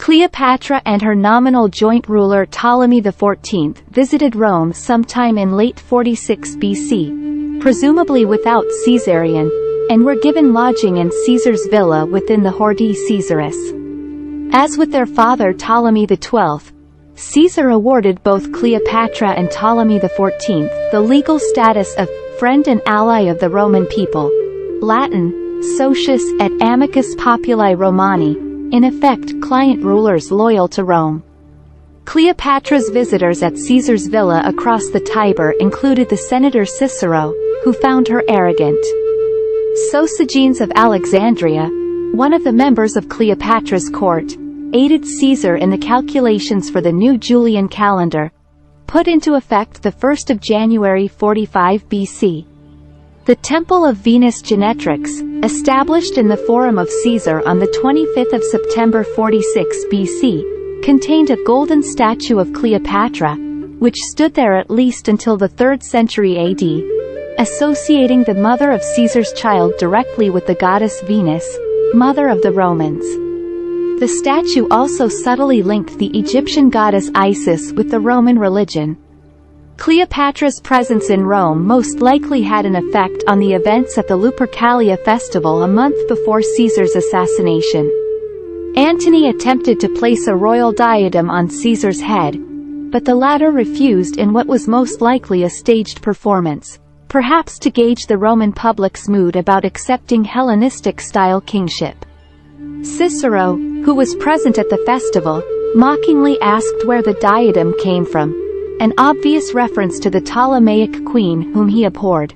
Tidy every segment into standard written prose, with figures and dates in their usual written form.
Cleopatra and her nominal joint ruler Ptolemy XIV visited Rome sometime in late 46 BC, presumably without Caesarion, and were given lodging in Caesar's villa within the Horti Caesaris. As with their father Ptolemy XII, Caesar awarded both Cleopatra and Ptolemy XIV the legal status of friend and ally of the Roman people, Latin, socius et amicus populi Romani, in effect client rulers loyal to Rome. Cleopatra's visitors at Caesar's villa across the Tiber included the senator Cicero, who found her arrogant. Sosigenes of Alexandria, one of the members of Cleopatra's court, aided Caesar in the calculations for the new Julian calendar, put into effect the 1st of January 45 BC. The Temple of Venus Genetrix, established in the Forum of Caesar on the 25th of September 46 BC, contained a golden statue of Cleopatra, which stood there at least until the 3rd century AD, associating the mother of Caesar's child directly with the goddess Venus, mother of the Romans. The statue also subtly linked the Egyptian goddess Isis with the Roman religion. Cleopatra's presence in Rome most likely had an effect on the events at the Lupercalia festival a month before Caesar's assassination. Antony attempted to place a royal diadem on Caesar's head, but the latter refused in what was most likely a staged performance, perhaps to gauge the Roman public's mood about accepting Hellenistic-style kingship. Cicero, who was present at the festival, mockingly asked where the diadem came from, an obvious reference to the Ptolemaic queen whom he abhorred.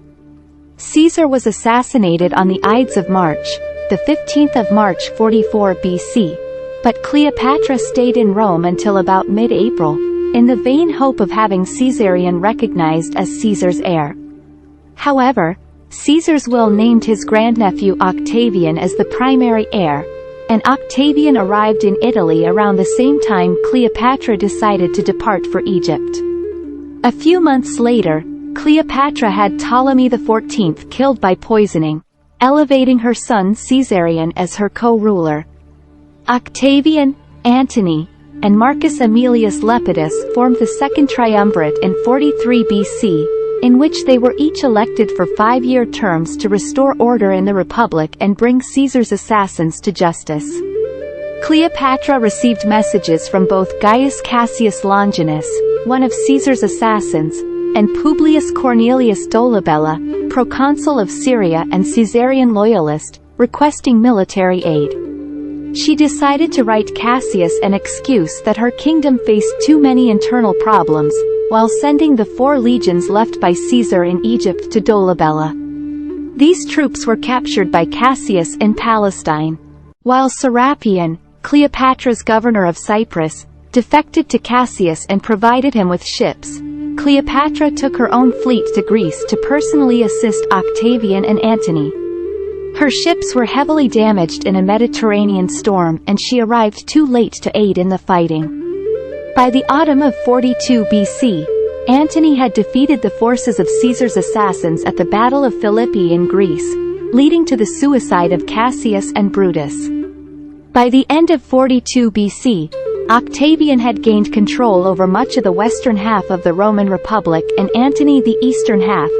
Caesar was assassinated on the Ides of March, the 15th of March 44 BC, but Cleopatra stayed in Rome until about mid-April, in the vain hope of having Caesarion recognized as Caesar's heir. However, Caesar's will named his grandnephew Octavian as the primary heir, and Octavian arrived in Italy around the same time Cleopatra decided to depart for Egypt. A few months later, Cleopatra had Ptolemy XIV killed by poisoning, elevating her son Caesarion as her co-ruler. Octavian, Antony, and Marcus Aemilius Lepidus formed the Second Triumvirate in 43 BC, in which they were each elected for 5-year terms to restore order in the Republic and bring Caesar's assassins to justice. Cleopatra received messages from both Gaius Cassius Longinus, one of Caesar's assassins, and Publius Cornelius Dolabella, proconsul of Syria and Caesarian loyalist, requesting military aid. She decided to write Cassius an excuse that her kingdom faced too many internal problems, while sending the 4 legions left by Caesar in Egypt to Dolabella. These troops were captured by Cassius in Palestine, while Serapion, Cleopatra's governor of Cyprus, defected to Cassius and provided him with ships. Cleopatra took her own fleet to Greece to personally assist Octavian and Antony. Her ships were heavily damaged in a Mediterranean storm and she arrived too late to aid in the fighting. By the autumn of 42 BC, Antony had defeated the forces of Caesar's assassins at the Battle of Philippi in Greece, leading to the suicide of Cassius and Brutus. By the end of 42 BC, Octavian had gained control over much of the western half of the Roman Republic and Antony the eastern half,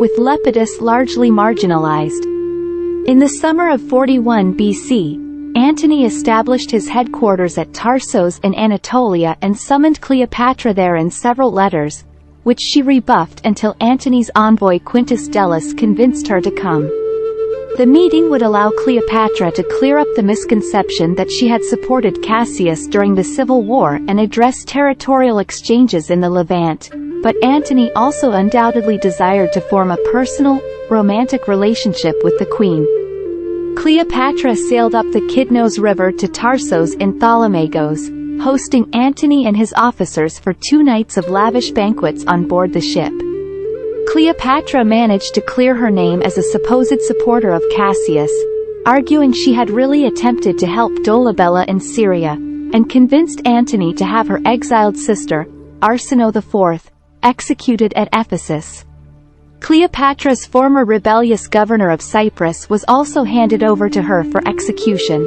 with Lepidus largely marginalized. In the summer of 41 BC, Antony established his headquarters at Tarsos in Anatolia and summoned Cleopatra there in several letters, which she rebuffed until Antony's envoy Quintus Delus convinced her to come. The meeting would allow Cleopatra to clear up the misconception that she had supported Cassius during the Civil War and address territorial exchanges in the Levant, but Antony also undoubtedly desired to form a personal, romantic relationship with the queen. Cleopatra sailed up the Kidnos River to Tarsos in Thalamagos, hosting Antony and his officers for 2 nights of lavish banquets on board the ship. Cleopatra managed to clear her name as a supposed supporter of Cassius, arguing she had really attempted to help Dolabella in Syria, and convinced Antony to have her exiled sister, Arsinoe IV, executed at Ephesus. Cleopatra's former rebellious governor of Cyprus was also handed over to her for execution.